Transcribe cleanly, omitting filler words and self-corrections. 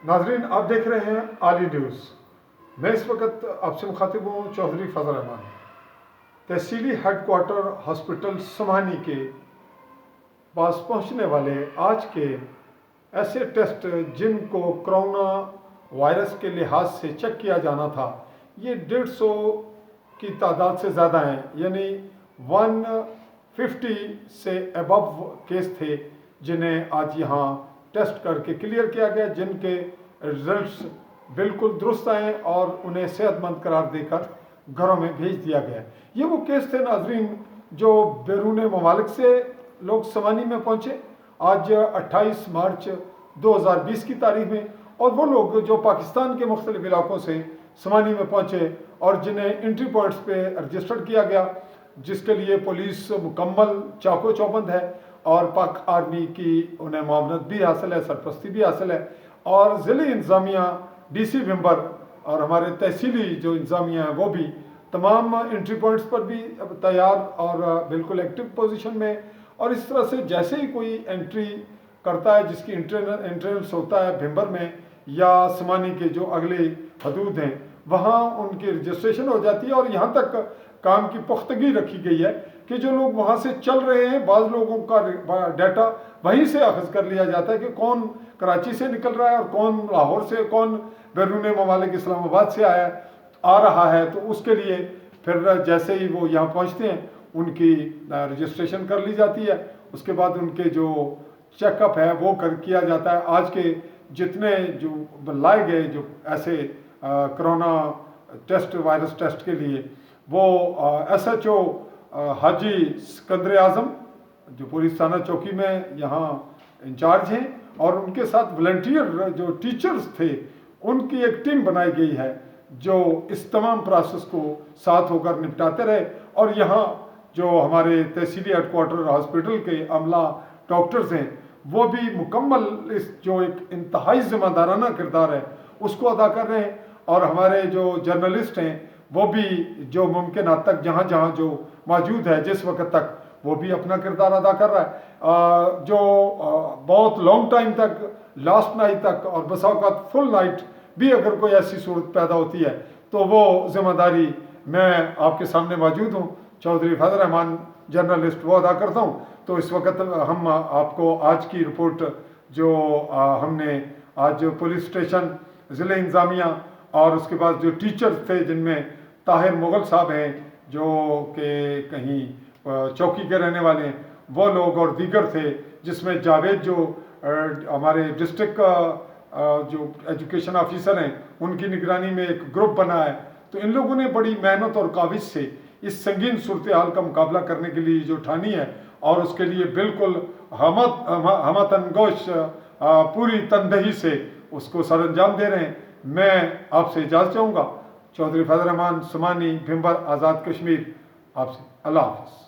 नाजरीन, आप देख रहे हैं आली न्यूज़। मैं इस वक्त आपसे मुखातिब हूँ चौधरी फजल रहमान। तहसीली हेडक्वार्टर हॉस्पिटल समानी के पास पहुँचने वाले आज के ऐसे टेस्ट जिनको कोरोना वायरस के लिहाज से चेक किया जाना था, ये 150 की तादाद से ज़्यादा हैं, यानी 150 से अबव केस थे जिन्हें आज यहाँ टेस्ट करके क्लियर किया गया, जिनके रिजल्ट्स बिल्कुल दुरुस्त आए और उन्हें सेहतमंद करार देकर घरों में भेज दिया गया। ये वो केस थे नाजरीन जो बैरून ममालिक से लोग समानी में पहुँचे आज 28 मार्च 2020 की तारीख में, और वो लोग जो पाकिस्तान के मुख्तलिफ इलाकों से समानी में पहुँचे और जिन्हें एंट्री पॉइंट्स पे रजिस्टर्ड किया गया, जिसके लिए पुलिस मुकम्मल चाको चौबंद है और पाक आर्मी की उन्हें मामनत भी हासिल है, सरपरस्ती भी हासिल है, और ज़िले इंतज़ामिया DC मेंबर और हमारे तहसीली जो इंतज़ामिया हैं वो भी तमाम एंट्री पॉइंट्स पर भी तैयार और बिल्कुल एक्टिव पोजीशन में। और इस तरह से जैसे ही कोई एंट्री करता है जिसकी एंट्रेंस होता है भिंबर में या समानी के जो अगले हदूद हैं, वहाँ उनकी रजिस्ट्रेशन हो जाती है। और यहाँ तक काम की पुख्तगी रखी गई है कि जो लोग वहाँ से चल रहे हैं, बाज़ लोगों का डाटा वहीं से अखज़ कर लिया जाता है कि कौन कराची से निकल रहा है और कौन लाहौर से, कौन बैरून ममालिक इस्लामाबाद से आ रहा है। तो उसके लिए फिर जैसे ही वो यहाँ पहुँचते हैं उनकी रजिस्ट्रेशन कर ली जाती है। उसके बाद उनके जो चेकअप है वो किया जाता है। आज के जितने जो लाए गए जो ऐसे कोरोना टेस्ट, वायरस टेस्ट के लिए, वो SHO हाजी सिकंदर आज़म जो पुलिस थाना चौकी में यहाँ इंचार्ज हैं, और उनके साथ वॉलंटियर जो टीचर्स थे उनकी एक टीम बनाई गई है जो इस तमाम प्रोसेस को साथ होकर निपटाते रहे। और यहाँ जो हमारे तहसीली हेडक्वार्टर हॉस्पिटल के अमला डॉक्टर्स हैं वो भी मुकम्मल इस जो एक इंतहाई ज़िम्मेदाराना किरदार है उसको अदा कर रहे हैं। और हमारे जो जर्नलिस्ट हैं वो भी जो मुमकिन हद तक जहाँ जहाँ जो मौजूद है जिस वक्त तक, वो भी अपना किरदार अदा कर रहा है। जो बहुत लॉन्ग टाइम तक, लास्ट नाइट तक और बसा औक़ात फुल नाइट भी अगर कोई ऐसी सूरत पैदा होती है तो वो ज़िम्मेदारी मैं आपके सामने मौजूद हूँ, चौधरी फजल रहमान जर्नलिस्ट, वो अदा करता हूँ। तो इस वक्त हम आपको आज की रिपोर्ट जो हमने आज पुलिस स्टेशन, ज़िले इंतज़ामिया और उसके बाद जो टीचर्स थे जिनमें ताहिर मुग़ल साहब हैं जो कि कहीं चौकी के रहने वाले हैं, वो लोग और दीगर थे, जिसमें जावेद जो हमारे डिस्ट्रिक्ट जो एजुकेशन ऑफिसर हैं उनकी निगरानी में एक ग्रुप बना है। तो इन लोगों ने बड़ी मेहनत और काविश से इस संगीन सूरत हाल का मुकाबला करने के लिए जो ठानी है और उसके लिए बिल्कुल हमतनगोश पूरी तनदही से उसको सरअंजाम दे रहे हैं। मैं आपसे इजाज़त चाहूँगा। चौधरी फजल रहमान, समानी, भिंबर, आज़ाद कश्मीर, आपसे अल्लाह हाफ़िज़।